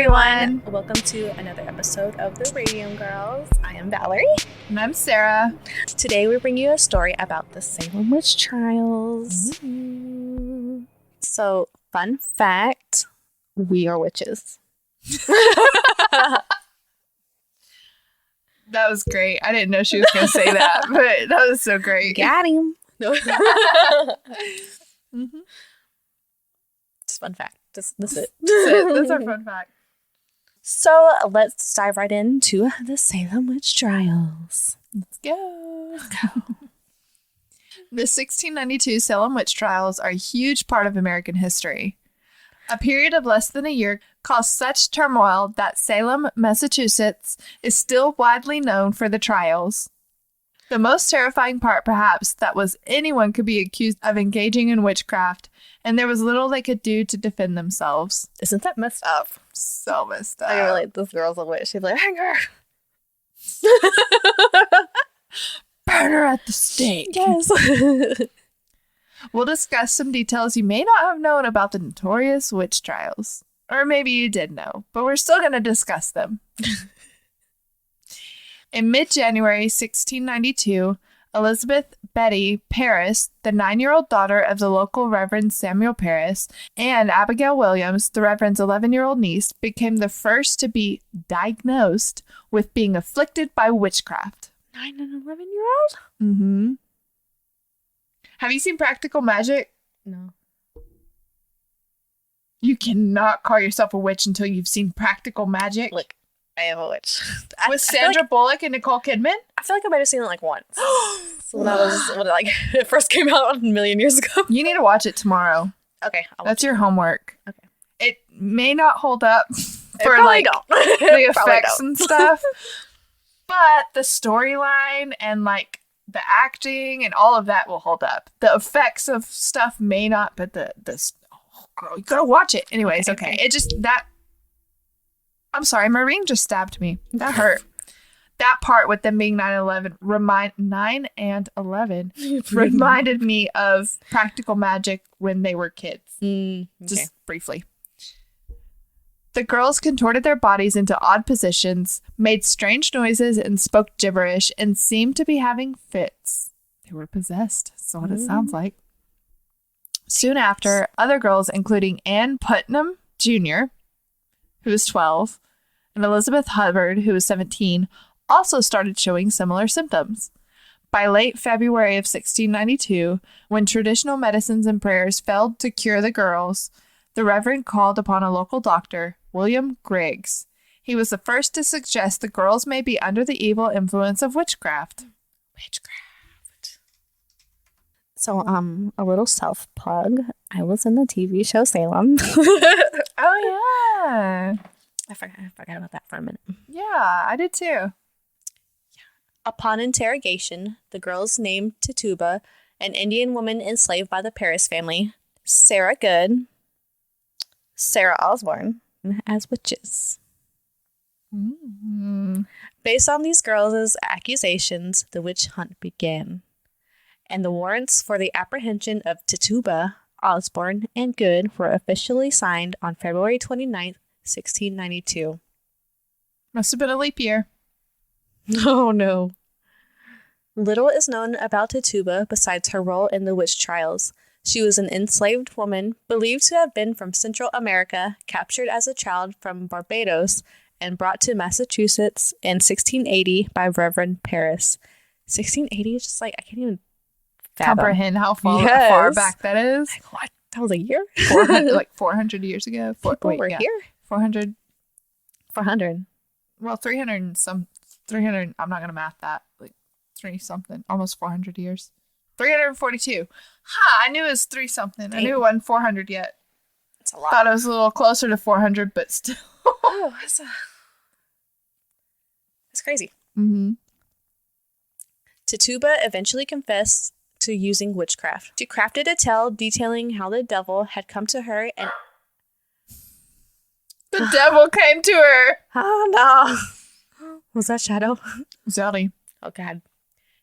everyone. Welcome to another episode of The Radium Girls. I am Valerie. And I'm Sarah. Today we bring you a story about the Salem witch trials. So, fun fact, we are witches. That was great. I didn't know she was going to say that, but that was so great. Got him. Mm-hmm. Just fun fact. That's it. That's our fun fact. So let's dive right into the Salem witch trials. Let's go. The 1692 Salem witch trials are a huge part of American history. A period of less than a year caused such turmoil that Salem, Massachusetts, is still widely known for the trials. The most terrifying part, perhaps, that was anyone could be accused of engaging in witchcraft, and there was little they could do to defend themselves. Isn't that messed up? So messed up. I can relate. This girl's a witch. She's like, hang her. Burn her at the stake. Yes. We'll discuss some details you may not have known about the notorious witch trials. Or maybe you did know, but we're still going to discuss them. In mid-January 1692, Elizabeth Betty Paris, the 9-year-old daughter of the local Reverend Samuel Paris, and Abigail Williams, the Reverend's 11-year-old niece, became the first to be diagnosed with being afflicted by witchcraft. 9 and 11-year-old? Mm-hmm. Have you seen Practical Magic? No. You cannot call yourself a witch until you've seen Practical Magic. Look, I am a witch. With Sandra Bullock and Nicole Kidman? I feel like I might have seen it like once. So when it first came out a million years ago. You need to watch it tomorrow. Okay. That's your homework. Okay. It may not hold up for like the effects and stuff, but the storyline and like the acting and all of that will hold up. The effects of stuff may not, but oh girl, you gotta watch it. Anyways, okay. It just I'm sorry, my ring just stabbed me. That hurt. That part with them being 9 and 11 reminded me of Practical Magic when they were kids. Just briefly. The girls contorted their bodies into odd positions, made strange noises, and spoke gibberish, and seemed to be having fits. They were possessed. That's what it sounds like. Soon after, other girls, including Ann Putnam Jr., who was 12, and Elizabeth Hubbard, who was 17, also started showing similar symptoms. By late February of 1692, when traditional medicines and prayers failed to cure the girls, the Reverend called upon a local doctor, William Griggs. He was the first to suggest the girls may be under the evil influence of witchcraft. So, a little self-plug. I was in the TV show Salem. Oh, yeah. I forgot about that for a minute. Yeah, I did too. Upon interrogation, the girls named Tituba, an Indian woman enslaved by the Paris family, Sarah Good, Sarah Osborne, as witches. Mm-hmm. Based on these girls' accusations, the witch hunt began, and the warrants for the apprehension of Tituba, Osborne, and Good were officially signed on February 29th, 1692. Must have been a leap year. Oh, no. Little is known about Tituba besides her role in the witch trials. She was an enslaved woman believed to have been from Central America, captured as a child from Barbados, and brought to Massachusetts in 1680 by Reverend Paris. 1680 is just like, I can't even comprehend how far back that is. Like, what? That was a year? 400 years ago. People were here? 400. 400. Well, 300 and some. 300. I'm not going to math that. Like 3 something. Almost 400 years. 342. I knew it was 3 something. I knew it wasn't 400 yet. It's a lot. Thought it was a little closer to 400, but still. Oh, that's crazy. Mm-hmm. Tituba eventually confessed to using witchcraft. She crafted a tale detailing how the devil had come to her and... The devil came to her! Oh, no. Was that Shadow? Zelly. Oh, God.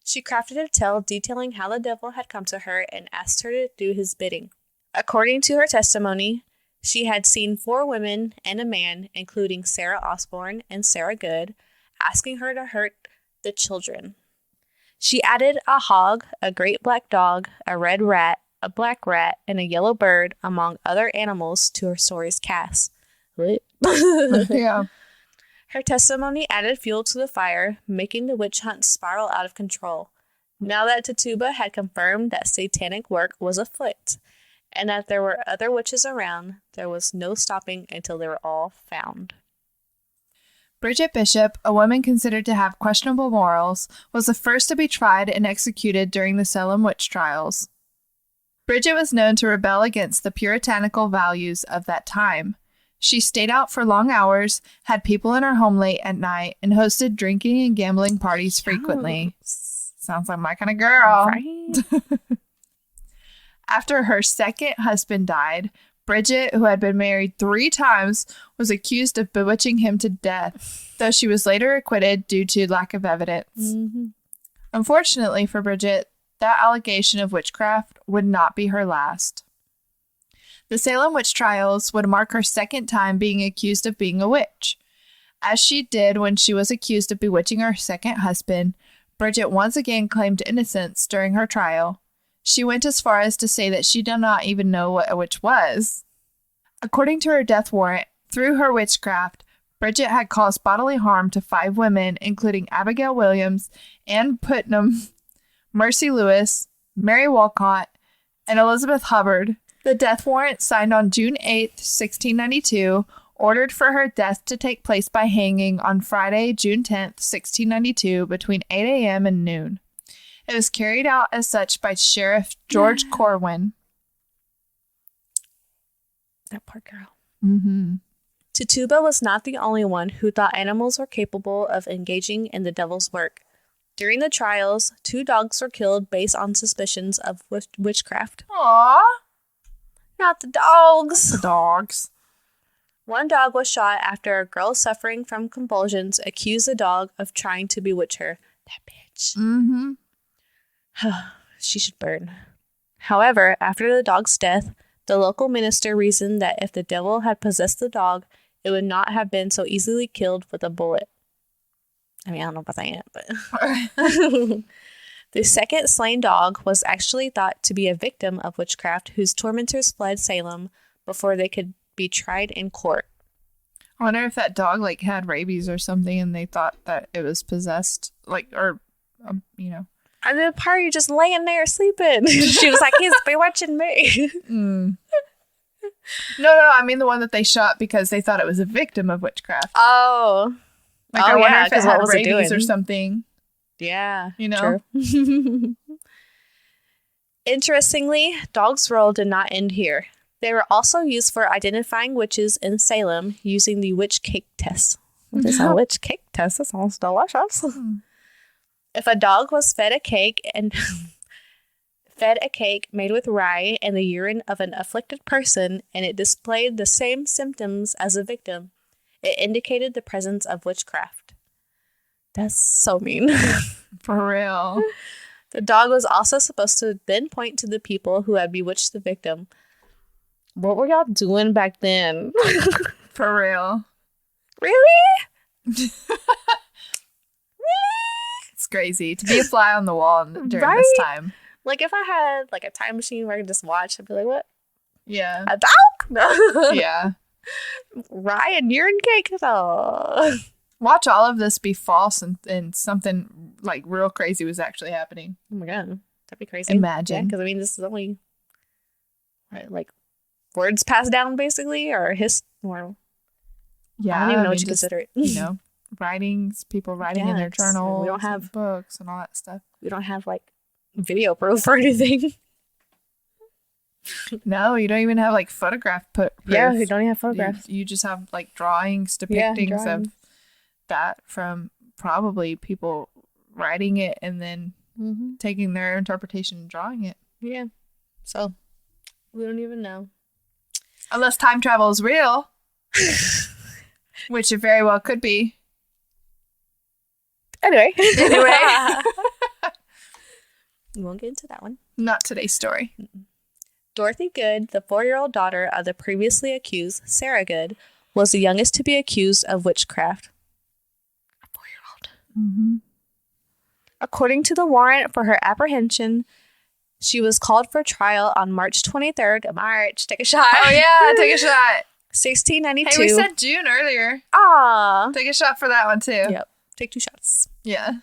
She crafted a tale detailing how the devil had come to her and asked her to do his bidding. According to her testimony, She had seen 4 women and a man, including Sarah Osborne and Sarah Good, asking her to hurt the children. She added a hog, a great black dog, a red rat, a black rat, and a yellow bird, among other animals, to her story's cast. What? Yeah. Her testimony added fuel to the fire, making the witch hunt spiral out of control. Now that Tituba had confirmed that satanic work was afoot, and that there were other witches around, there was no stopping until they were all found. Bridget Bishop, a woman considered to have questionable morals, was the first to be tried and executed during the Salem witch trials. Bridget was known to rebel against the puritanical values of that time. She stayed out for long hours, had people in her home late at night, and hosted drinking and gambling parties frequently. Sounds like my kind of girl. Right? After her second husband died, Bridget, who had been married 3 times, was accused of bewitching him to death, though she was later acquitted due to lack of evidence. Mm-hmm. Unfortunately for Bridget, that allegation of witchcraft would not be her last. The Salem witch trials would mark her second time being accused of being a witch. As she did when she was accused of bewitching her second husband, Bridget once again claimed innocence during her trial. She went as far as to say that she did not even know what a witch was. According to her death warrant, through her witchcraft, Bridget had caused bodily harm to 5 women, including Abigail Williams, Ann Putnam, Mercy Lewis, Mary Walcott, and Elizabeth Hubbard. The death warrant, signed on June 8, 1692, ordered for her death to take place by hanging on Friday, June 10, 1692, between 8 a.m. and noon. It was carried out as such by Sheriff George Corwin. That poor girl. Mm-hmm. Tituba was not the only one who thought animals were capable of engaging in the devil's work. During the trials, 2 dogs were killed based on suspicions of witchcraft. Aww. Not the dogs. The dogs. One dog was shot after a girl suffering from convulsions accused the dog of trying to bewitch her. That bitch. Mm-hmm. She should burn. However, after the dog's death, the local minister reasoned that if the devil had possessed the dog, it would not have been so easily killed with a bullet. I mean, I don't know about that, but... The second slain dog was actually thought to be a victim of witchcraft whose tormentors fled Salem before they could be tried in court. I wonder if that dog had rabies or something and they thought that it was possessed, you know. And the party just laying there sleeping. She was like, he's bewitching me. Mm. No, I mean the one that they shot because they thought it was a victim of witchcraft. Oh. I wonder if it had what was it rabies doing? or something. Yeah. You know? True. Interestingly, dog's role did not end here. They were also used for identifying witches in Salem using the witch cake test. What is a witch cake test? That sounds delicious. If a dog was fed a cake made with rye and the urine of an afflicted person, and it displayed the same symptoms as a victim, it indicated the presence of witchcraft. That's so mean. For real. The dog was also supposed to then point to the people who had bewitched the victim. What were y'all doing back then? For real. Really? It's crazy to be a fly on the wall during this time. Like if I had a time machine where I could just watch, I'd be like, what? Yeah. A dog? No. Yeah. Rye and urine cake? Oh. Watch all of this be false and something real crazy was actually happening. Oh my god. That'd be crazy. Imagine. Yeah, because this is only words passed down basically, or yeah, I don't even know what you consider it. You know, writings, people writing in their journals, we don't have books and all that stuff. We don't have video proof or anything. No, you don't even have photograph proof. Yeah, we don't even have photographs. You just have drawings, depictings of that from probably people writing it and then taking their interpretation and drawing it. Yeah. So we don't even know. Unless time travel is real. Which it very well could be. Anyway. We won't get into that one. Not today's story. Dorothy Good, the 4-year-old daughter of the previously accused Sarah Good, was the youngest to be accused of witchcraft. A 4-year-old. Mm-hmm. According to the warrant for her apprehension, she was called for trial on March 23rd. March, take a shot. Oh, yeah, take a shot. 1692. Hey, we said June earlier. Aw. Take a shot for that one, too. Yep. Take 2 shots. Yeah.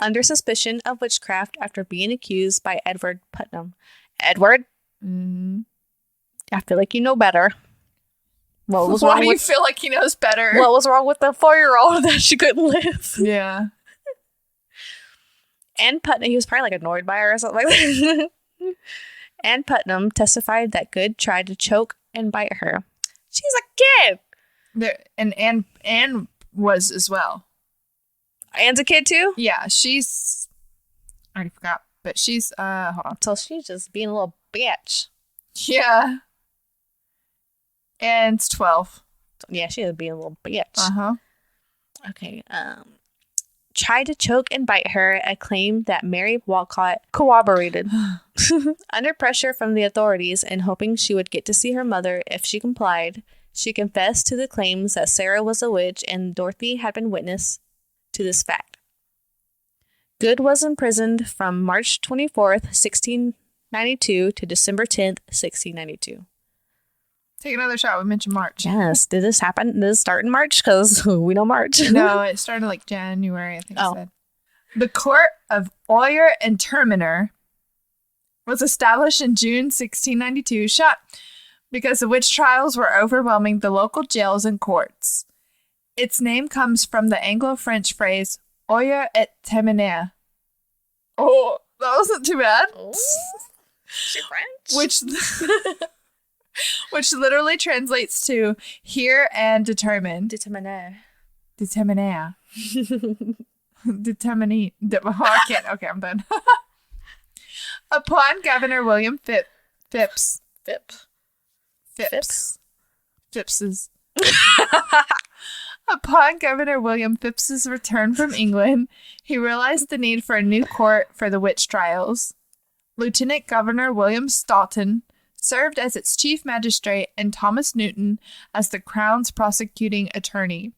Under suspicion of witchcraft after being accused by Edward Putnam. Edward? Mm-hmm. I feel like you know better. What was Why wrong do with, you feel like he knows better? what was wrong with the 4-year-old that she couldn't live? Yeah. Ann Putnam, he was probably like annoyed by her or something like that. Ann Putnam testified that Good tried to choke and bite her. She's a kid. And Anne was as well. Ann's a kid too? Yeah, she's... I already forgot. But she's... hold on. So she's just being a little bitch. Yeah. And it's 12. Yeah, she was being a little bitch. Uh-huh. Okay. Tried to choke and bite her, a claim that Mary Walcott corroborated. Under pressure from the authorities and hoping she would get to see her mother if she complied, she confessed to the claims that Sarah was a witch and Dorothy had been witness to this fact. Good was imprisoned from March 24th, 1692 to December 10th, 1692. Take another shot. We mentioned March. Yes. Did this happen? Did this start in March? Because we know March. No, it started like January, I think Oh. I said. The court of Oyer and Terminer was established in June 1692, shot because the witch trials were overwhelming the local jails and courts. Its name comes from the Anglo-French phrase Oyer et Terminer. Oh, that wasn't too bad. Oh, she French? Which literally translates to hear and determine. Determiner. Determiner. Determine. I can't. Okay, I'm done. Upon Governor William Phipps's Upon Governor William Phipps's return from England, he realized the need for a new court for the witch trials. Lieutenant Governor William Stoughton served as its chief magistrate and Thomas Newton as the Crown's prosecuting attorney.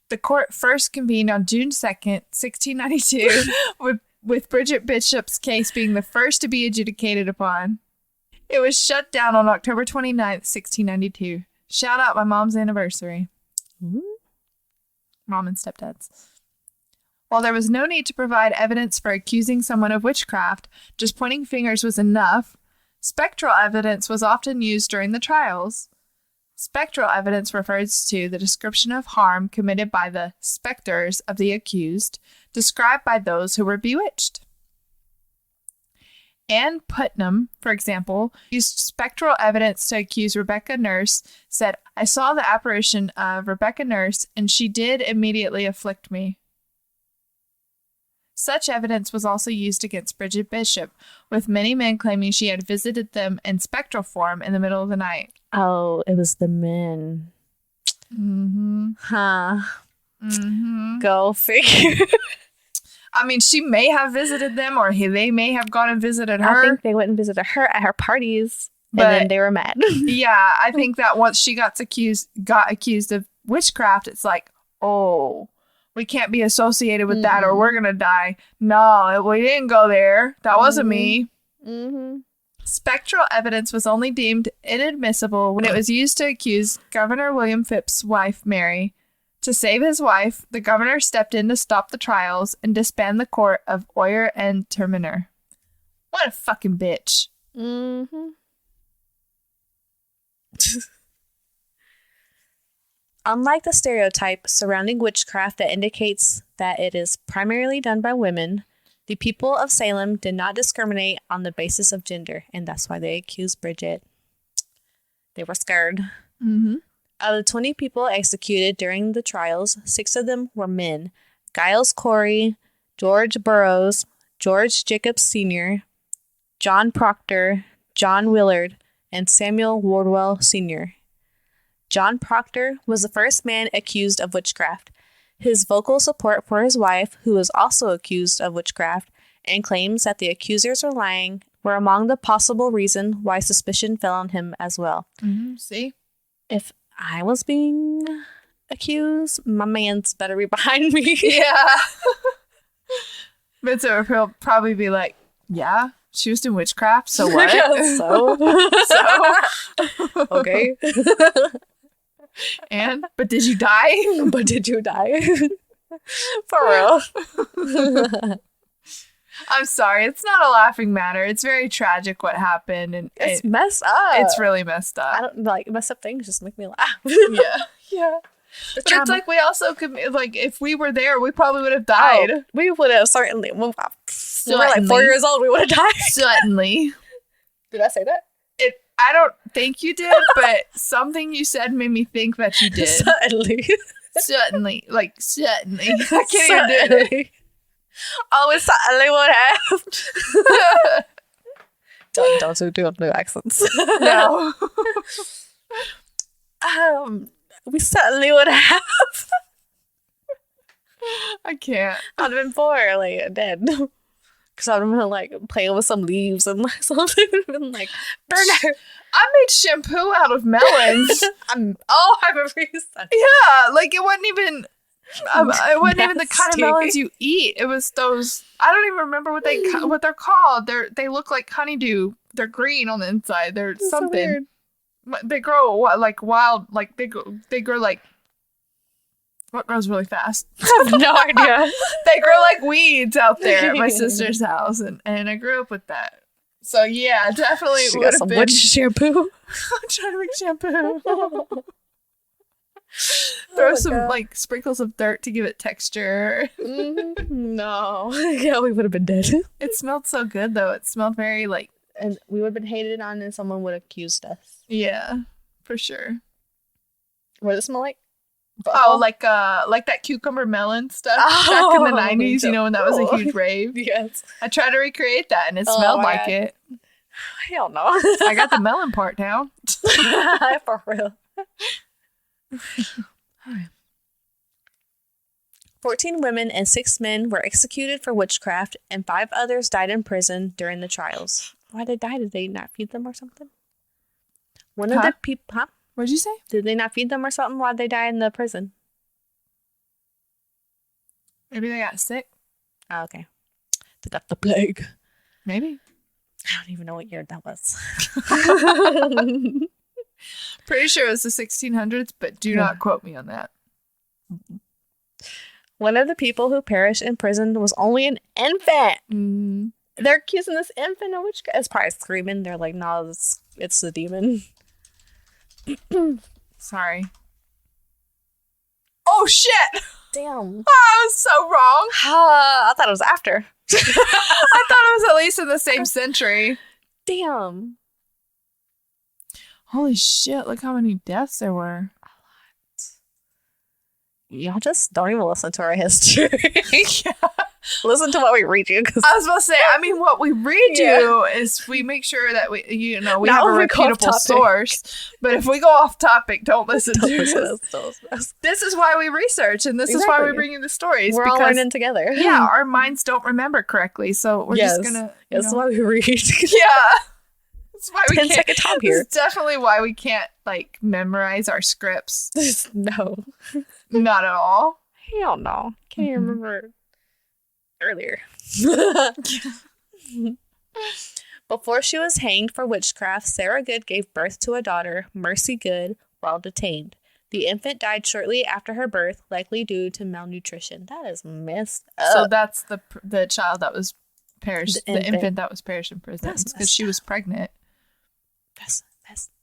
The court first convened on June 2nd, 1692, with Bridget Bishop's case being the first to be adjudicated upon. It was shut down on October 29th, 1692. Shout out my mom's anniversary. Ooh. Mom and stepdad's. While there was no need to provide evidence for accusing someone of witchcraft, just pointing fingers was enough. Spectral evidence was often used during the trials. Spectral evidence refers to the description of harm committed by the specters of the accused, described by those who were bewitched. Ann Putnam, for example, used spectral evidence to accuse Rebecca Nurse, said, "I saw the apparition of Rebecca Nurse, and she did immediately afflict me." Such evidence was also used against Bridget Bishop, with many men claiming she had visited them in spectral form in the middle of the night. Oh, it was the men. Mm-hmm. Huh. Mm-hmm. Go figure. I mean, she may have visited them, or they may have gone and visited her. I think they went and visited her at her parties, But- and then they were mad. Yeah, I think that once she got accused of witchcraft, it's like, oh, we can't be associated with that, or we're gonna die. No, we didn't go there. That wasn't me. Mm-hmm. Spectral evidence was only deemed inadmissible when it was used to accuse Governor William Phipps's wife, Mary. To save his wife, the governor stepped in to stop the trials and disband the court of Oyer and Terminer. What a fucking bitch. Mm-hmm. Unlike the stereotype surrounding witchcraft that indicates that it is primarily done by women, the people of Salem did not discriminate on the basis of gender, and that's why they accused Bridget. They were scared. Mm-hmm. Of the 20 people executed during the trials, 6 of them were men: Giles Corey, George Burroughs, George Jacobs Sr., John Proctor, John Willard, and Samuel Wardwell Sr. John Proctor was the first man accused of witchcraft. His vocal support for his wife, who was also accused of witchcraft, and claims that the accusers were lying, were among the possible reason why suspicion fell on him as well. See? If I was being accused, my man's better be behind me. Yeah. Vincent would probably be like, yeah, she was doing witchcraft, so what? So? Okay. But did you die? But did you die? For real. I'm sorry. It's not a laughing matter. It's very tragic what happened. And it's messed up. It's really messed up. I don't like messed up things just make me laugh. Yeah. But it's like we also could, like, if we were there, we probably would have died. Oh, we would have certainly. We were like 4 years old. We would have died. Certainly. Did I say that? I don't think you did, but something you said made me think that you did. Certainly. Certainly. Like, certainly. I can't even do it. Oh, it certainly would have. don't do no accents. No. We certainly would have. I can't. I'd have been poor, like dead. Because I'd have been like playing with some leaves and like something. I'd have been like, burner. I made shampoo out of melons. I remember you said. Yeah, like it wasn't even. It wasn't even the kind of melons you eat. It was those. I don't even remember what they're called. They look like honeydew. They're green on the inside. They're That's something. So they grow like wild. Like they grow like. What grows really fast? I have no idea. They grow like weeds out there at my sister's house, and I grew up with that. So yeah, definitely she got some witch shampoo. I'm trying to make shampoo. Throw some like sprinkles of dirt to give it texture. No. Yeah, we would have been dead. It smelled so good though. It smelled very like, and we would have been hated on and someone would have accused us. Yeah, for sure. What does it smell like? Oh, like that cucumber melon stuff back in the 90s, you know, when that was a huge rave. Yes. I tried to recreate that and it smelled like it. Hell no. I got the melon part down. For real. 14 women and 6 men were executed for witchcraft, and 5 others died in prison during the trials. Why they died? Did they not feed them or something? One of the people... Huh? What'd you say? Did they not feed them or something while they died in the prison? Maybe they got sick. Oh, okay. They got the plague. Maybe. I don't even know what year that was. Pretty sure it was the 1600s, but do not quote me on that. One of the people who perished in prison was only an infant. Mm. They're accusing this infant of witchcraft. It's probably screaming. They're like, no, it's the demon. Sorry. Oh, shit! Damn. Oh, I was so wrong. I thought it was after. I thought it was at least in the same century. Damn. Holy shit, look how many deaths there were. A lot. Y'all just don't even listen to our history. Yeah. Listen to what we read you. I was about to say, I mean, what we read you is we make sure that we have a reputable source. But if we go off topic, don't listen to us. This is why we research, and this is why we bring you the stories. We're all learning together. Yeah, our minds don't remember correctly, so we're just gonna. That's why we read. Yeah. That's why we 10 can't. second time here. It's definitely why we can't like memorize our scripts. No. Not at all. Hell no. Can't even remember earlier. Before she was hanged for witchcraft, Sarah Good gave birth to a daughter, Mercy Good, while detained. The infant died shortly after her birth, likely due to malnutrition. That is messed up. So that's the child that was perished, the infant that was perished in prison because she was pregnant. That's.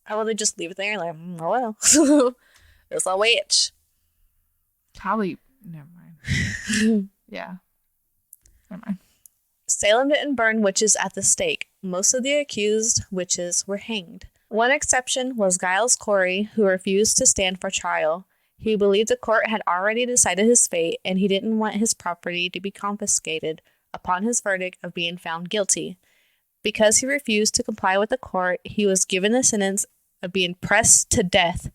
I would just leave it there, like, oh well, it's a witch. Probably. Never mind. Yeah. Never mind. Salem didn't burn witches at the stake. Most of the accused witches were hanged. One exception was Giles Corey, who refused to stand for trial. He believed the court had already decided his fate, and he didn't want his property to be confiscated upon his verdict of being found guilty. Because he refused to comply with the court, he was given the sentence of being pressed to death.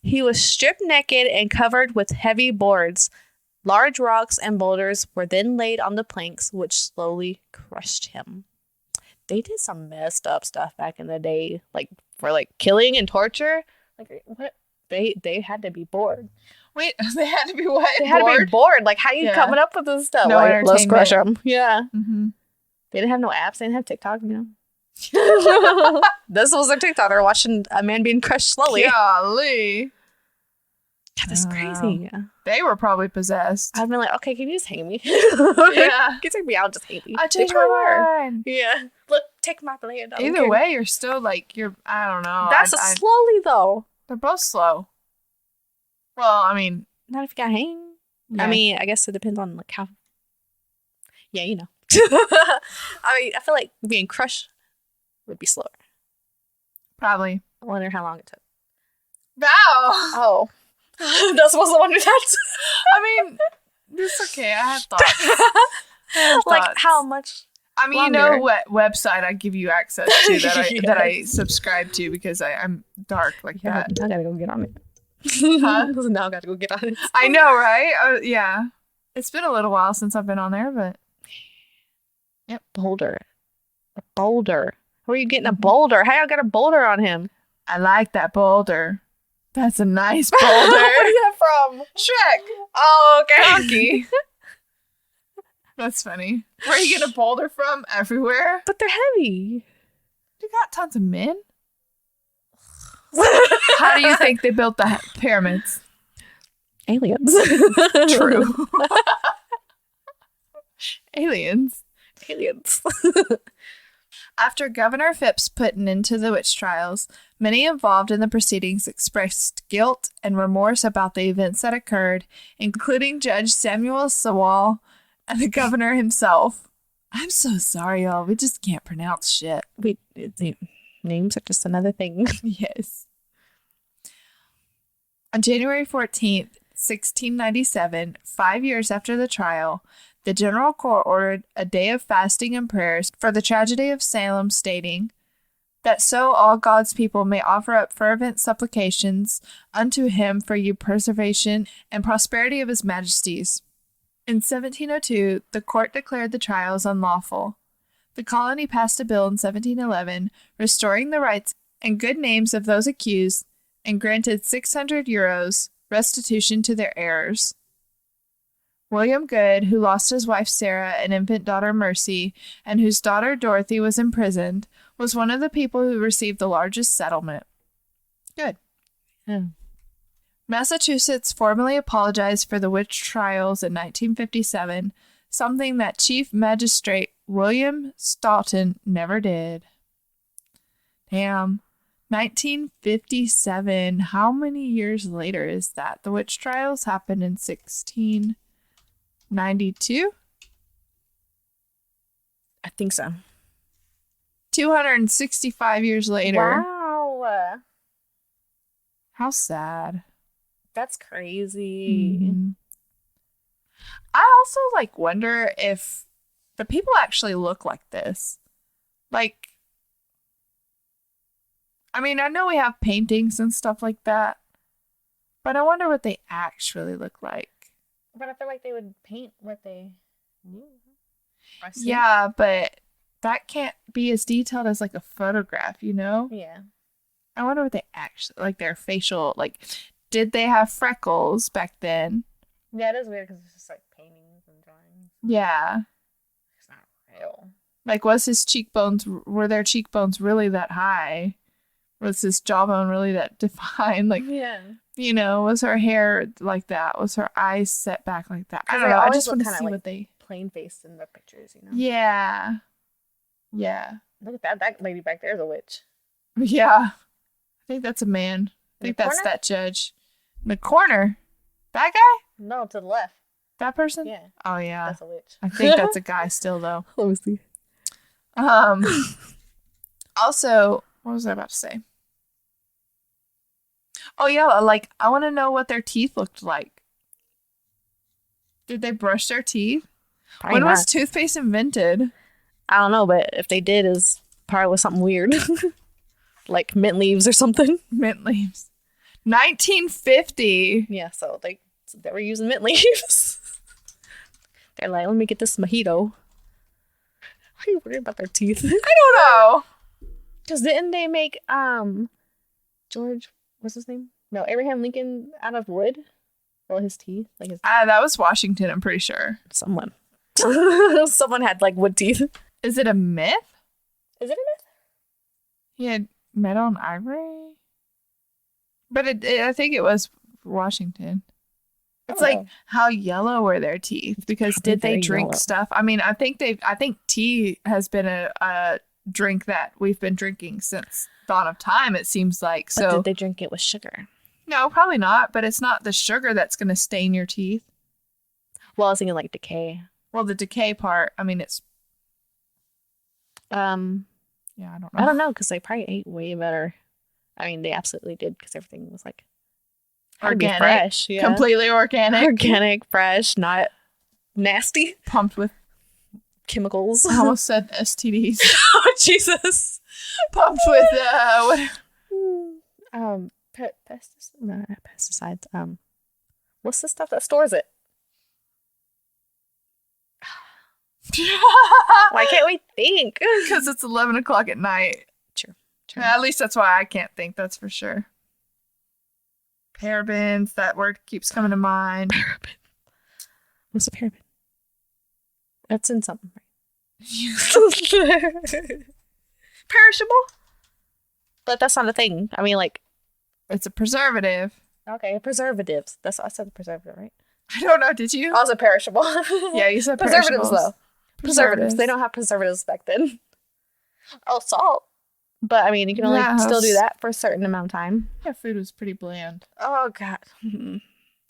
He was stripped naked and covered with heavy boards. Large rocks and boulders were then laid on the planks, which slowly crushed him. They did some messed up stuff back in the day, like for like killing and torture. Like what? They had to be bored. Wait, they had to be what? They had to be bored. Like how you coming up with this stuff? No like, let's crush them. Yeah. Mm-hmm. They didn't have no apps. They didn't have TikTok. You know. This was their TikTok. They're watching a man being crushed slowly. Golly. God, that's crazy. They were probably possessed. I've been like, okay, can you just hang me? Yeah. Can you take me out? Just hang me. I changed my mind. Yeah. Look, take my blade. Either way, you're still like, I don't know. That's slowly, though. They're both slow. Well, I mean. Not if you got hang. Yeah. I mean, I guess it depends on like how. Yeah, you know. I mean, I feel like being crushed would be slower. Probably. I wonder how long it took. Wow. Oh. That's supposed to wonder that. I mean, it's okay. I have thoughts. Like how much? I mean, longer? You know what website I give you access to that Yes. that I subscribe to because I'm dark like that. I gotta go get on it. Huh? Now I gotta go get on it. I know, right? Yeah. It's been a little while since I've been on there, but. Yep. Boulder. A boulder. Where are you getting a boulder? How y'all got a boulder on him? I like that boulder. That's a nice boulder. Where's that from? Shrek. Oh, okay. Donkey. That's funny. Where are you getting a boulder from? Everywhere? But they're heavy. You got tons of men. How do you think they built the pyramids? Aliens. True. Aliens. After Governor Phipps put an end to the witch trials, many involved in the proceedings expressed guilt and remorse about the events that occurred, including Judge Samuel Sewall and the governor himself. I'm so sorry, y'all. We just can't pronounce shit. Names are just another thing. Yes. On January 14th, 1697, 5 years after the trial, the General Court ordered a day of fasting and prayers for the tragedy of Salem, stating that so all God's people may offer up fervent supplications unto him for you preservation and prosperity of his majesties. In 1702, the court declared the trials unlawful. The colony passed a bill in 1711 restoring the rights and good names of those accused and granted 600 euros restitution to their heirs. William Good, who lost his wife Sarah and infant daughter Mercy, and whose daughter Dorothy was imprisoned, was one of the people who received the largest settlement. Good. Yeah. Massachusetts formally apologized for the witch trials in 1957, something that Chief Magistrate William Stoughton never did. Damn. 1957. How many years later is that? The witch trials happened in 1692? I think so. 265 years later. Wow. How sad. That's crazy. Mm-hmm. I also wonder if the people actually look like this. I mean, I know we have paintings and stuff like that, but I wonder what they actually look like. But I feel like they would paint what they knew. Yeah, but that can't be as detailed as a photograph, you know? Yeah. I wonder what they actually, their facial, did they have freckles back then? Yeah, it is weird because it's just paintings and drawings. Yeah. It's not real. Were their cheekbones really that high? Was his jawbone really that defined? Yeah. Was her hair like that? Was her eyes set back like that? I don't know. I just want to see what they... plain faced in the pictures, Yeah. Yeah. Look at that. That lady back there is a witch. Yeah. I think that's a man. I think that's corner? that judge. In the corner. That guy? No, to the left. That person? Yeah. Oh, yeah. That's a witch. I think that's a guy still, though. Let me see. Also, what was I about to say? Oh, yeah. I want to know what their teeth looked like. Did they brush their teeth? Probably When not. was toothpaste invented? I don't know, but if they did, is probably was something weird. Like mint leaves or something. Mint leaves. 1950. Yeah, so they were using mint leaves. They're like, let me get this mojito. Why are you worried about their teeth? I don't know. Because didn't they make George, what's his name? No, Abraham Lincoln out of wood? Well, his teeth. Like his That was Washington, I'm pretty sure. someone. Someone had like wood teeth. Is it a myth? Is it a myth? He had metal and ivory? But I think it was Washington. It's like, how yellow were their teeth? Because did they drink stuff? I mean, I think tea has been a drink that we've been drinking since dawn of time, it seems like. So did they drink it with sugar? No, probably not. But it's not the sugar that's going to stain your teeth. Well, I was thinking like decay. Well, the decay part, I mean, it's... Yeah, I don't know. I don't know, because they probably ate way better. I mean, they absolutely did, because everything was like... Organic. Fresh. Yeah. Completely organic. Organic, fresh, not nasty. Pumped with... chemicals. I almost said STDs. Oh, Jesus. Pumped with, what? Pesticides. No, not pesticides. What's the stuff that stores it? Why can't we think? Because it's 11 o'clock at night. True. At least that's why I can't think, that's for sure. Parabens, that word keeps coming to mind. Paraben. What's a paraben? That's in something, right? Perishable? But that's not a thing. I mean, like... It's a preservative. Okay, preservatives. That's what I said, preservative, right? I don't know, did you? I was a perishable. Yeah, you said preservatives, though. Preservatives. They don't have preservatives back then. Oh, salt. But, I mean, you can only still do that for a certain amount of time. Yeah, food was pretty bland. Oh, God.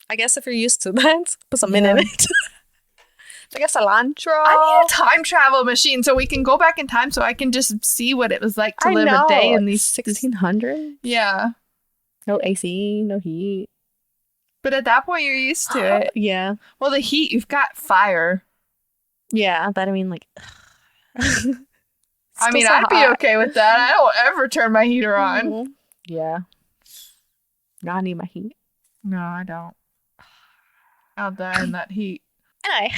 I guess if you're used to that, put some mint in it. Like a cilantro. I need a time travel machine so we can go back in time so I can just see what it was like to live a day in these 1600s. Yeah. No AC, no heat. But at that point, you're used to it. Yeah. Well, the heat, you've got fire. Yeah, but I mean, like... I mean, I'd be okay with that. I don't ever turn my heater on. Mm-hmm. Yeah. No, I need my heat. No, I don't. I'll die in that heat. Anyway.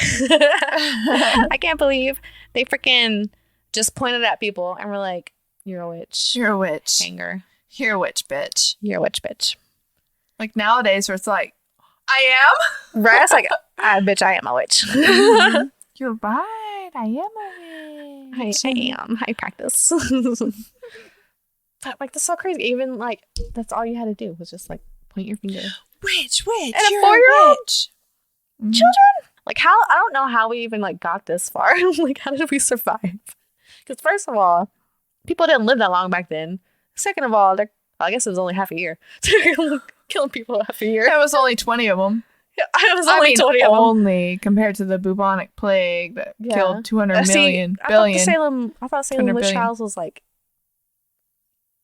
I can't believe they freaking just pointed at people and were like, you're a witch. You're a witch. Hanger. You're a witch, bitch. You're a witch, bitch. Like nowadays where it's like, I am? Right? It's like, bitch, I am a witch. You're right. I am a witch. I am. I practice. But, like, that's so crazy. Even, like, that's all you had to do was just, like, point your finger. Witch. And a 4-year-old? Children? Like, how? I don't know how we even, like, got this far. Like, how did we survive? Because, first of all, people didn't live that long back then. Second of all, I guess it was only half a year. Killing people half a year. It was only 20 of them. Yeah, it was only 20 of them. Only compared to the bubonic plague that killed 200 million, billion. I thought Salem witch trials was, like,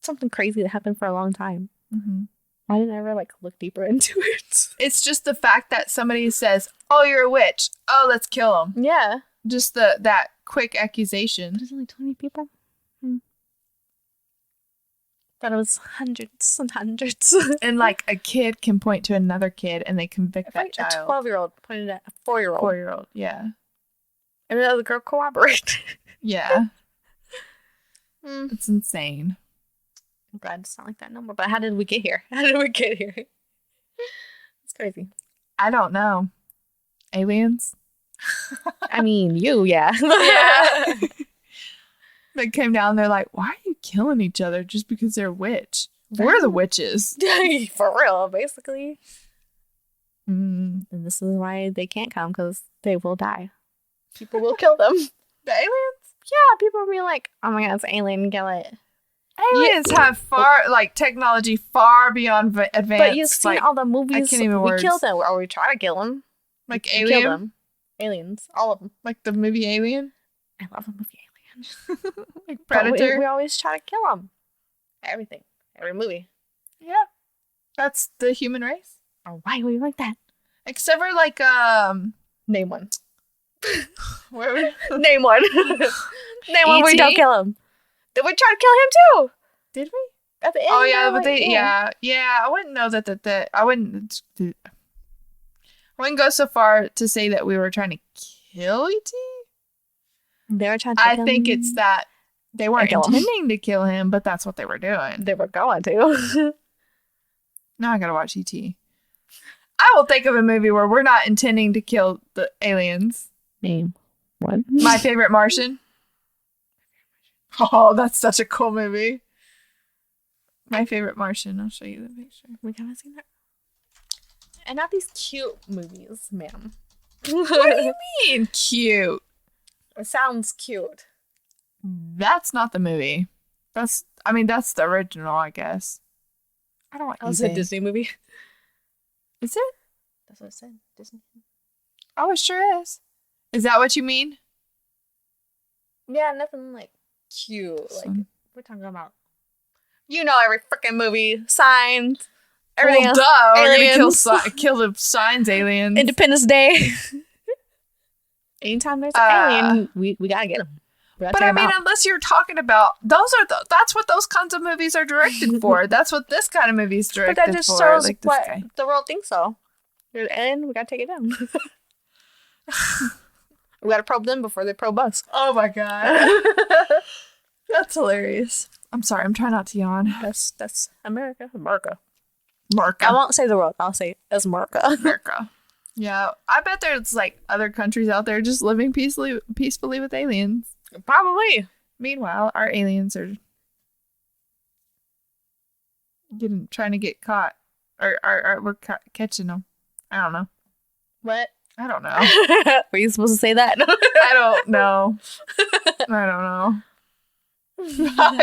something crazy that happened for a long time. Mm-hmm. I didn't ever, like, look deeper into it. It's just the fact that somebody says, oh, you're a witch. Oh, let's kill them. Yeah. Just that quick accusation. There's only 20 people? Thought it was hundreds and hundreds. And, like, a kid can point to another kid and they convict that child. A 12-year-old pointed at a 4-year-old. 4-year-old, yeah. And the other girl cooperated. Yeah. It's insane. I'm glad it's not like that no more. But how did we get here? It's crazy. I don't know. Aliens? I mean, yeah. Yeah. They came down, they're like, why are you killing each other just because they're a witch? We're the witches. For real, basically. Mm. And this is why they can't come, because they will die. People will kill them. The aliens? Yeah, people will be like, oh my god, it's an alien, kill it. Aliens have technology far beyond advanced. But you've seen all the movies. I can't even we kill them, or we try to kill them. Like we kill them. Aliens, all of them. Like the movie Alien? I love the movie Alien. Like Predator? We always try to kill them. Everything. Every movie. Yeah. That's the human race. Oh, why would you like that? Except for like, Name one. Name one. Name one where we don't kill him. Did we try to kill him too? Did we? At the end. Oh yeah, but yeah. I wouldn't know that I wouldn't go so far to say that we were trying to kill E.T.? They were trying to take him. I think it's that they weren't kill him. intending to kill him, but that's what they were doing. They were going to. Now I gotta watch E.T. I will think of a movie where we're not intending to kill the aliens. Name one. My Favorite Martian. Oh, that's such a cool movie. My Favorite Martian. I'll show you the picture. We haven't seen that. And not these cute movies, ma'am. What do you mean cute? It sounds cute. That's not the movie. That's the original, I guess. I don't like It's a Disney movie. Is it? That's what it said. Disney. Oh, it sure is. Is that what you mean? Yeah, nothing like cute. Like we're talking about. You know every freaking movie. Signs. Everything else. Duh. Aliens. We're gonna kill the signs aliens. Independence Day. Anytime there's an alien, we gotta get them. But I mean, unless you're talking about that's what those kinds of movies are directed for. That's what this kind of movie is directed for. But that just shows like what the world thinks so. And we gotta take it down. We gotta probe them before they probe us. Oh my god, that's hilarious. I'm sorry, I'm trying not to yawn. That's America. America. I won't say the world. I'll say it's America. America. Yeah, I bet there's like other countries out there just living peacefully with aliens. Probably. Meanwhile, our aliens are trying to get caught, or we're catching them. I don't know. What? I don't know. Were you supposed to say that? I don't know. I don't know.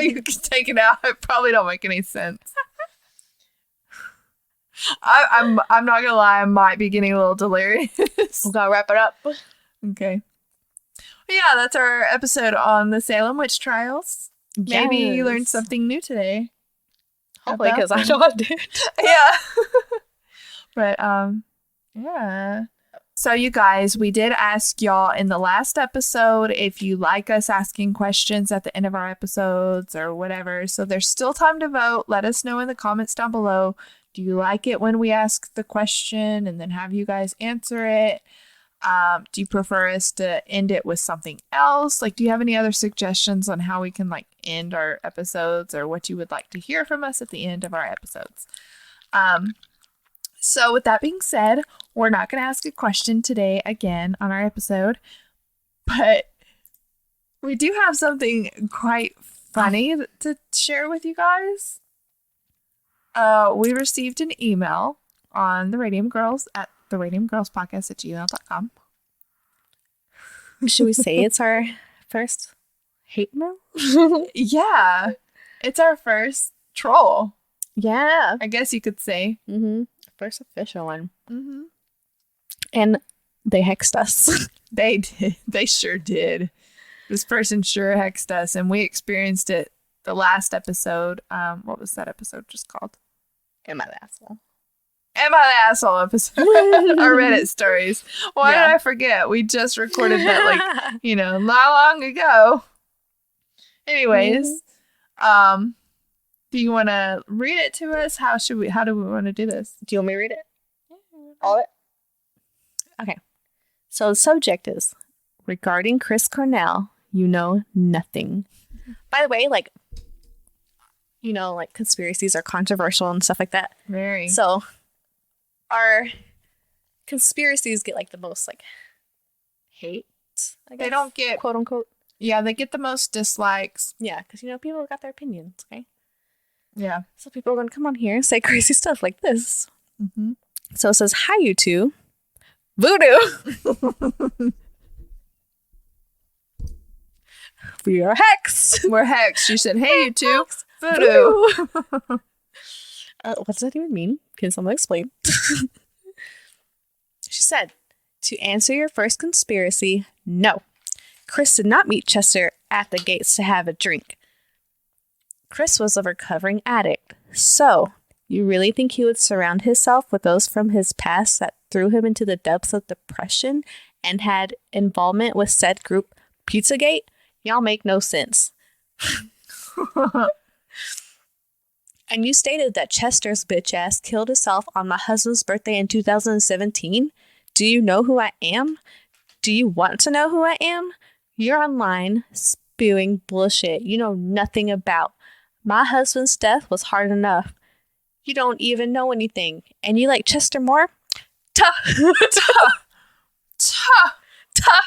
You can take it out. It probably don't make any sense. I'm not gonna lie. I might be getting a little delirious. We gotta wrap it up. Okay. Yeah, that's our episode on the Salem witch trials. Maybe you learned something new today. Hopefully, because I know I did. Yeah. But yeah. So you guys, we did ask y'all in the last episode if you like us asking questions at the end of our episodes or whatever. So there's still time to vote. Let us know in the comments down below. Do you like it when we ask the question and then have you guys answer it? Do you prefer us to end it with something else? Like, do you have any other suggestions on how we can like end our episodes or what you would like to hear from us at the end of our episodes? So with that being said, we're not going to ask a question today again on our episode, but we do have something quite funny to share with you guys. We received an email on the Radium Girls at theradiumgirlspodcast@gmail.com. Should we say it's our first hate mail? Yeah, it's our first troll. Yeah, I guess you could say. Mm-hmm. First official one. Mm-hmm. And they hexed us. They did. They sure did. This person sure hexed us, and we experienced it the last episode. What was that episode just called? Am I the asshole? Am I the asshole episode? Our Reddit stories. Why did I forget? We just recorded that like, not long ago. Anyways, do you want to read it to us? How do we want to do this? Do you want me to read it? All of it? Okay. So the subject is, regarding Chris Cornell, you know nothing. By the way, like conspiracies are controversial and stuff like that. Very. So our conspiracies get like the most like hate, I guess. They don't get, quote unquote. Yeah, they get the most dislikes. Yeah, because people got their opinions, okay? Yeah. So people are going to come on here and say crazy stuff like this. Mm-hmm. So it says, hi, you two. Voodoo. We are hexed. We're hexed. She said, hey, you two. Voodoo. What does that even mean? Can someone explain? She said, to answer your first conspiracy, no. Chris did not meet Chester at the gates to have a drink. Chris was a recovering addict. So, you really think he would surround himself with those from his past that threw him into the depths of depression and had involvement with said group Pizzagate? Y'all make no sense. And you stated that Chester's bitch ass killed himself on my husband's birthday in 2017. Do you know who I am? Do you want to know who I am? You're online spewing bullshit you know nothing about. My husband's death was hard enough. You don't even know anything. And you like Chester more? Tuh. Tuh. Tuh. Tuh.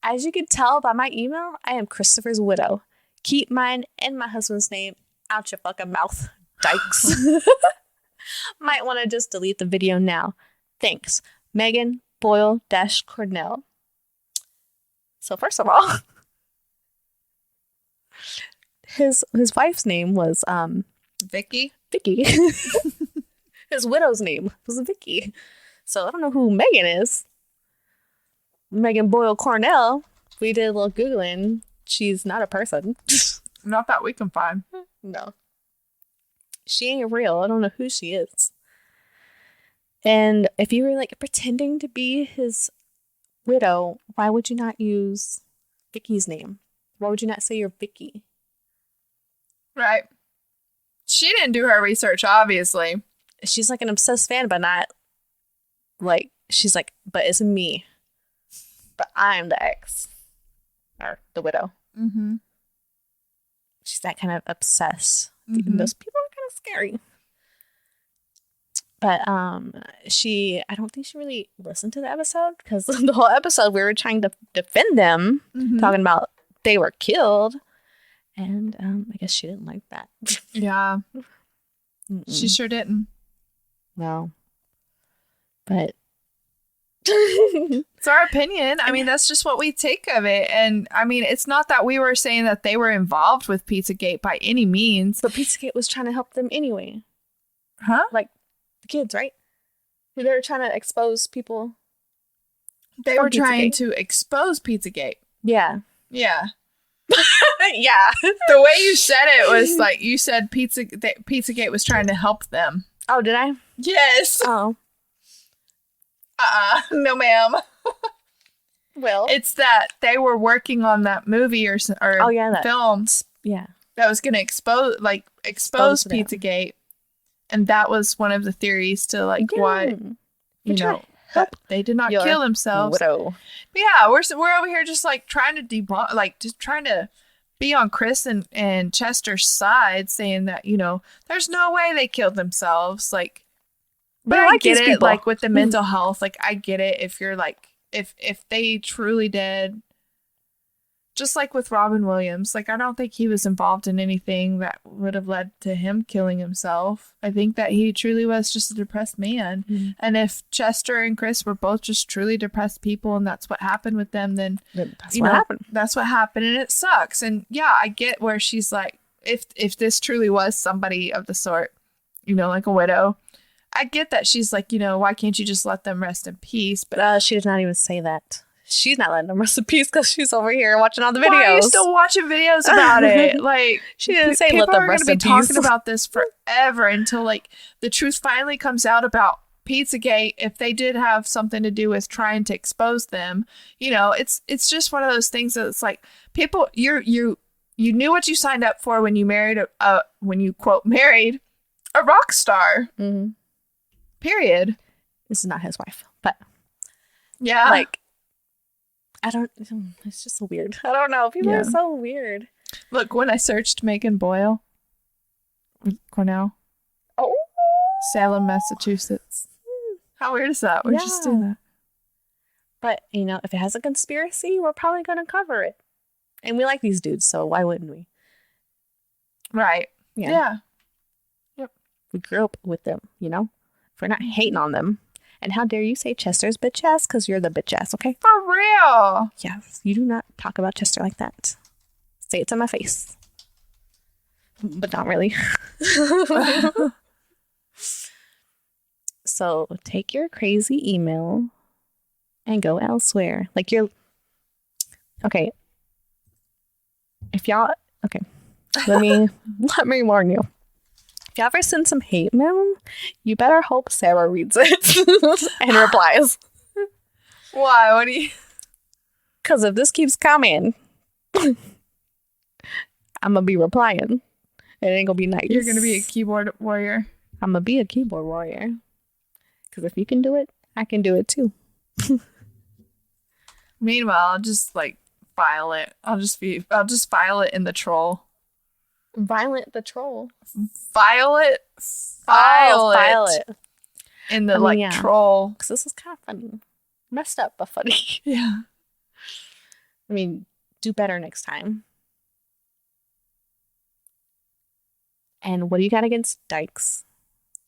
As you can tell by my email, I am Christopher's widow. Keep mine and my husband's name out your fucking mouth, dykes. Might want to just delete the video now. Thanks. Megan Boyle-Cornell. So first of all, his wife's name was Vicky. His widow's name was Vicky. So I don't know who Megan is. Megan Boyle-Cornell. We did a little Googling. She's not a person. Not that we can find. No. She ain't real. I don't know who she is. And if you were like pretending to be his widow, why would you not use Vicky's name? Why would you not say you're Vicky? Right. She didn't do her research, obviously. She's like an obsessed fan, but not like, she's like, but it's me. But I'm the ex. Or the widow. Mm-hmm. She's that kind of obsessed. Mm-hmm. Those people are kind of scary. But I don't think she really listened to the episode, because the whole episode we were trying to defend them, talking about they were killed, and I guess she didn't like that. Yeah, she sure didn't. No, but it's our opinion. I mean, that's just what we take of it, and I mean, it's not that we were saying that they were involved with Pizzagate by any means. But Pizzagate was trying to help them anyway, huh? Like. Kids, right? They were trying to expose people. They were trying to expose Pizzagate. Yeah. Yeah. Yeah. The way you said it was like you said Pizzagate was trying to help them. Oh, did I? Yes. Oh. No, ma'am. Well, it's that they were working on that movie or film. Yeah. That was going to expose Pizzagate. And that was one of the theories to why, they did not kill themselves. Widow. But yeah, we're over here just trying to debunk, just trying to be on Chris and Chester's side, saying that there's no way they killed themselves. But I get it. Like with the mental health, I get it. If you're if they truly did. Just like with Robin Williams, I don't think he was involved in anything that would have led to him killing himself. I think that he truly was just a depressed man. Mm-hmm. And if Chester and Chris were both just truly depressed people and that's what happened with them, then that's what happened. That's what happened, and it sucks. And yeah, I get where she's like, if this truly was somebody of the sort, like a widow, I get that she's like, why can't you just let them rest in peace? But she did not even say that. She's not letting them rest in peace because she's over here watching all the videos. Why are you still watching videos about it? She didn't say let them rest in peace. People are going to be talking about this forever until the truth finally comes out about Pizzagate. If they did have something to do with trying to expose them, it's just one of those things that it's like people, you knew what you signed up for when you married when you quote married a rock star. Mm-hmm. Period. This is not his wife, but yeah, it's just so weird. I don't know. People are so weird. Look, when I searched Megan Boyle, Cornell, Salem, Massachusetts. How weird is that? We're just doing that. But, if it has a conspiracy, we're probably going to cover it. And we like these dudes, so why wouldn't we? Right. Yeah. Yep. We grew up with them, If we're not hating on them. And how dare you say Chester's bitch ass, because you're the bitch ass, okay? For real. Yes. You do not talk about Chester like that. Say it to my face. But not really. So take your crazy email and go elsewhere. Okay. If y'all, let me warn you. If you ever send some hate mail, you better hope Sarah reads it and replies. Why? What do you? Because if this keeps coming, I'm gonna be replying. It ain't gonna be nice. You're gonna be a keyboard warrior. I'm gonna be a keyboard warrior. Because if you can do it, I can do it too. Meanwhile, I'll just like file it. I'll just file it in the troll. Violent the troll. File it in the troll. Because this is kind of funny. Messed up, but funny. Yeah. I mean, do better next time. And what do you got against dykes?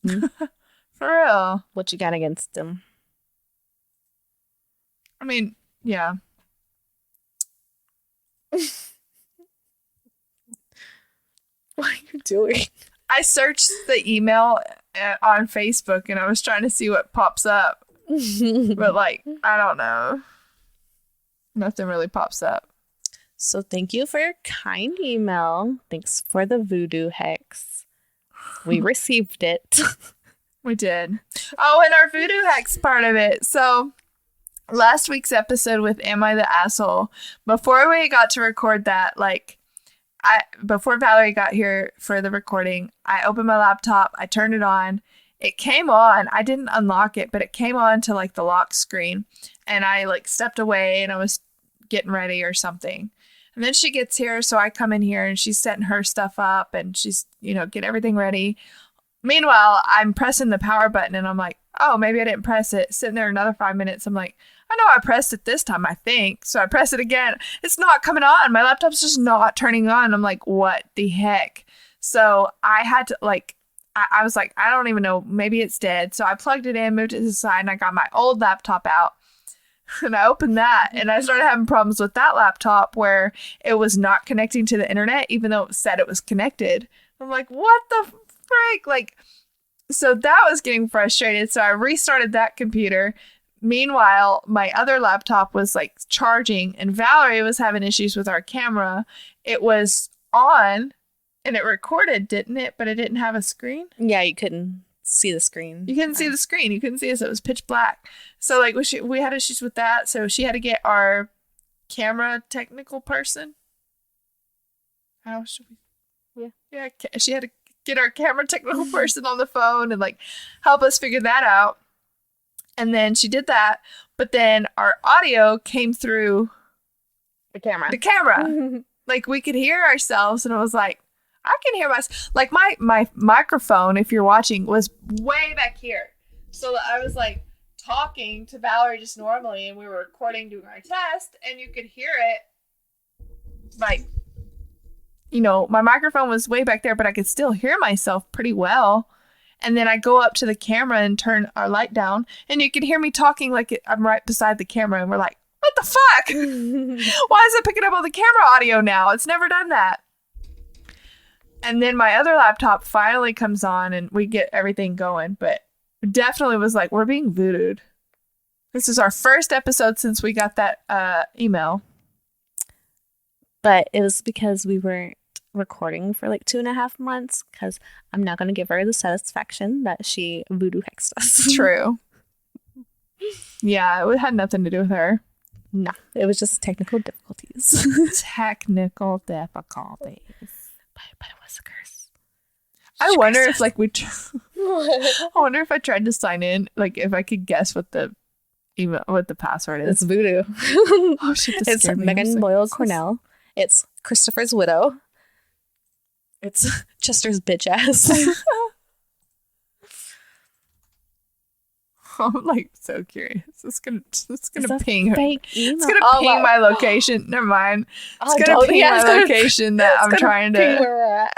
For real. What you got against them? I mean, yeah. What are you doing? I searched the email on Facebook and I was trying to see what pops up. But like, I don't know. Nothing really pops up. So thank you for your kind email. Thanks for the voodoo hex. We received it. We did. Oh, and our voodoo hex part of it. So last week's episode with Am I the Asshole? Before we got to record that, like, before Valerie got here for the recording, I opened my laptop, I turned it on. It came on. I didn't unlock it, but it came on to like the lock screen. And I like stepped away and I was getting ready or something. And then she gets here, so I come in here and she's setting her stuff up and she's, get everything ready. Meanwhile, I'm pressing the power button and I'm like, oh, maybe I didn't press it. Sitting there another 5 minutes. I'm like, I know I pressed it this time, I think. So I press it again. It's not coming on. My laptop's just not turning on. I'm like, what the heck? So I had to I was like, I don't even know. Maybe it's dead. So I plugged it in, moved it to the side, and I got my old laptop out. And I opened that, and I started having problems with that laptop where it was not connecting to the internet, even though it said it was connected. I'm like, what the frick? So that was getting frustrated. So I restarted that computer. Meanwhile, my other laptop was like charging, and Valerie was having issues with our camera. It was on. And it recorded, didn't it? But it didn't have a screen? Yeah, you couldn't see the screen. You couldn't see the screen. You couldn't see us. It was pitch black. So, like, we had issues with that. So she had to get our camera technical person. How should we? Yeah, she had to get our camera technical person on the phone and, like, help us figure that out. And then she did that. But then our audio came through the camera. Like, we could hear ourselves. And I was like, I can hear myself. Like, my microphone, if you're watching, was way back here. So I was like talking to Valerie just normally, and we were recording doing our test, and you could hear it. Like, my microphone was way back there, but I could still hear myself pretty well. And then I go up to the camera and turn our light down, and you can hear me talking like I'm right beside the camera, and we're like, what the fuck? Why is it picking up all the camera audio now? It's never done that. And then my other laptop finally comes on and we get everything going. But definitely was like, we're being voodooed. This is our first episode since we got that email. But it was because we weren't recording for like 2.5 months. Because I'm not going to give her the satisfaction that she voodoo hexed us. True. Yeah, it had nothing to do with her. No, it was just technical difficulties. Technical difficulties. But it was a curse. I wonder if like I wonder if I tried to sign in, like if I could guess what the password is. It's voodoo. Oh shit! It's Megan Boyle Cornell. It's Christopher's widow. It's Chester's bitch ass. I'm like so curious. It's gonna ping her. Fake email. It's gonna ping my location. Never mind. It's gonna ping my location that I'm trying to. Ping where we're at.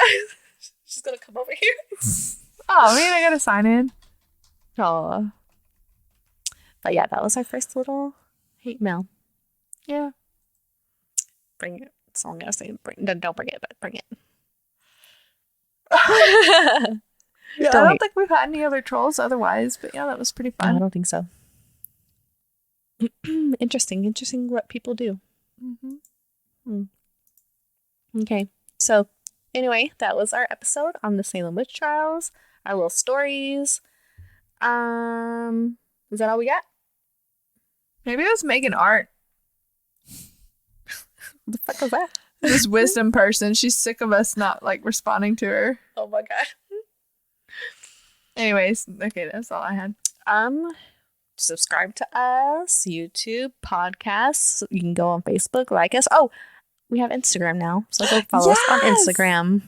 She's gonna come over here. Oh man, I gotta sign in. Oh. But yeah, that was our first little hate mail. Yeah. Bring it. That's all I'm gonna say. Don't bring it, but bring it. Yeah, I don't think we've had any other trolls otherwise, but yeah, that was pretty fun. No, I don't think so. Interesting what people do. Mm-hmm. Okay, so anyway, that was our episode on the Salem witch trials, our little stories. Is that all we got? Maybe it was making art. What the fuck was that? This wisdom person, she's sick of us not like responding to her. Oh my god. Anyways, okay, that's all I had. subscribe to us, YouTube, podcasts. You can go on Facebook, like us. Oh, we have Instagram now. So go follow us on Instagram.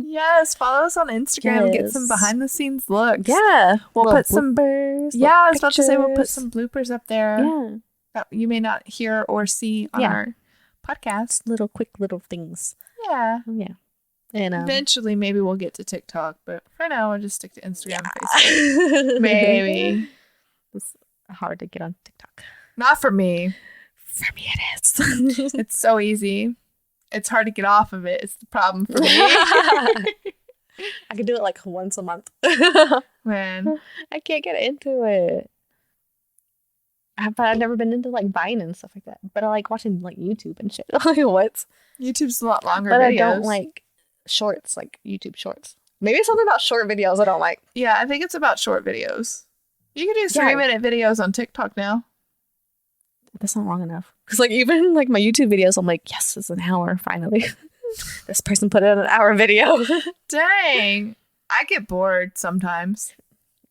Yes, follow us on Instagram and get some behind the scenes looks. Yeah. We'll put some bloopers. Yeah, I was about to say we'll put some bloopers up there. Yeah. That you may not hear or see on our podcast. Quick little things. Yeah. Yeah. And eventually maybe we'll get to TikTok, but for now we'll just stick to Instagram and Facebook. Maybe. It's hard to get on TikTok. Not for me. For me it is. It's so easy. It's hard to get off of it. It's the problem for me. I can do it like once a month. Man. I can't get into it. But I've never been into like Vine and stuff like that. But I like watching like YouTube and shit. Like what? YouTube's a lot longer but videos. I don't like shorts, like YouTube shorts. Maybe it's something about short videos I don't like. Yeah, I think it's about short videos. You can do 3-minute videos on TikTok now. That's not long enough. Because like even like my YouTube videos, I'm like, yes, it's an hour finally. This person put in an hour video. Dang. I get bored sometimes.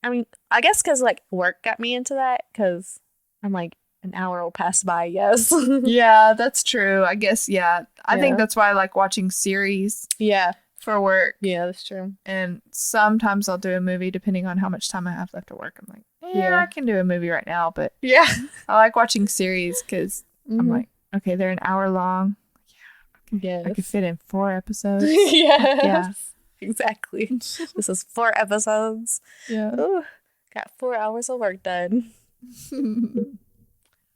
I mean, I guess because like work got me into that because I'm like, an hour will pass by, yes. Yeah, that's true. I guess, yeah. I think that's why I like watching series. Yeah. For work. Yeah, that's true. And sometimes I'll do a movie depending on how much time I have left at work. I'm like, I can do a movie right now, but yeah, I like watching series because I'm like, okay, they're an hour long. Yeah, I could fit in 4 episodes. Yeah, exactly. This is 4 episodes. Yeah, ooh, got 4 hours of work done.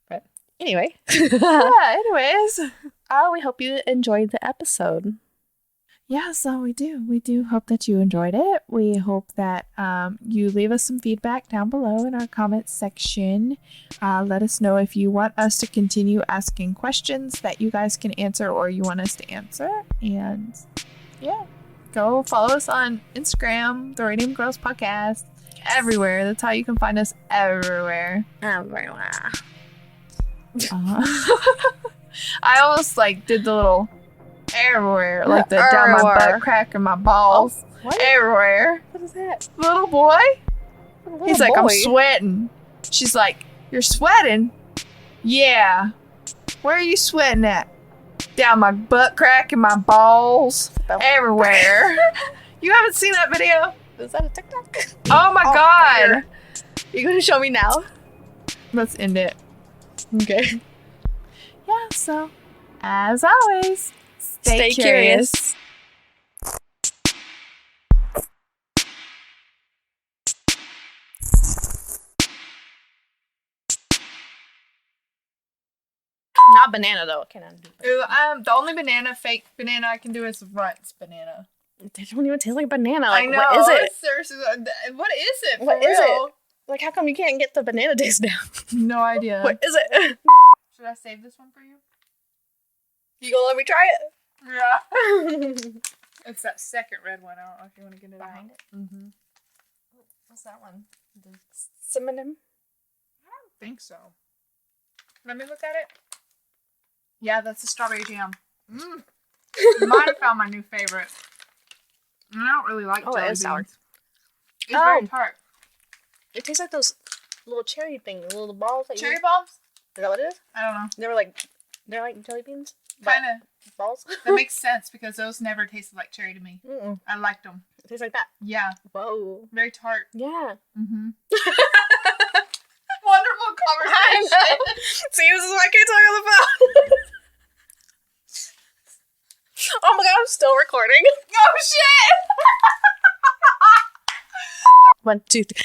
But anyway, anyways, we hope you enjoyed the episode. Yeah, so we do. We do hope that you enjoyed it. We hope that you leave us some feedback down below in our comments section. Let us know if you want us to continue asking questions that you guys can answer or you want us to answer. And yeah, go follow us on Instagram, The Radium Girls Podcast. Everywhere. That's how you can find us everywhere. Everywhere. I almost like did the little everywhere, like the down my butt crack and my balls. What? Everywhere. What is that? Little boy. He's like, I'm sweating. She's like, you're sweating? Yeah. Where are you sweating at? Down my butt crack and my balls. Everywhere. You haven't seen that video? Is that a TikTok? Oh my god. You're going to show me now? Let's end it. Okay. Yeah, so as always, stay curious. Not banana though. Can I do the only fake banana I can do is Runt's banana. They don't even taste like banana. Like, I know. What is it? Seriously, what is it? What is it? Like, how come you can't get the banana taste down? No idea. What is it? Should I save this one for you? You gonna let me try it? Yeah. It's that second red one. I don't know if you want to get it behind it. Mm-hmm. What's that one? The cinnamon? I don't think so. Let me look at it. Yeah, that's the strawberry jam. Might have found my new favorite. I don't really like jelly beans. Sour. It's very tart. It tastes like those little cherry things, little balls. That Cherry balls? Is that what it is? I don't know. They're like jelly beans? Kind of. Balls? That makes sense because those never tasted like cherry to me. Mm-mm. I liked them. It tastes like that? Yeah. Whoa. Very tart. Yeah. Mm-hmm. Wonderful conversation. See, this is why I can't talk on the phone. Oh my god, I'm still recording. Oh shit! 1, 2, 3.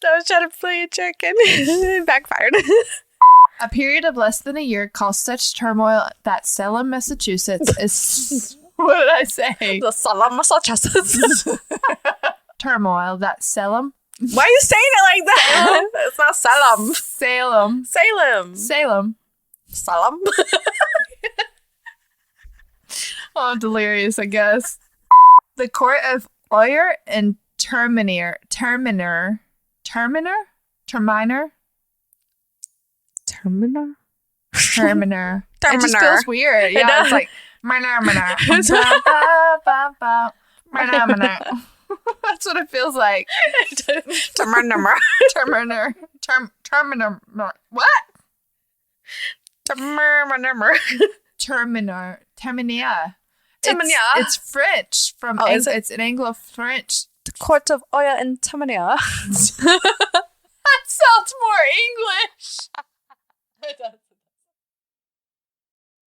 I was trying to play a trick and it backfired. A period of less than a year caused such turmoil that Salem, Massachusetts is... What did I say? The Salem, Massachusetts. Turmoil that Salem... Why are you saying it like that? It's not Salem. Salem. Salem. Salem. Salem. Oh, delirious, I guess. The court of Oyer and Terminer. It just feels weird. Yeah, it's like... That's what it feels like. Terminator. What? Terminator. Terminia. Terminia. It's French from. It's an Anglo-French. The Court of Oya and Terminia. That sounds more English. It does.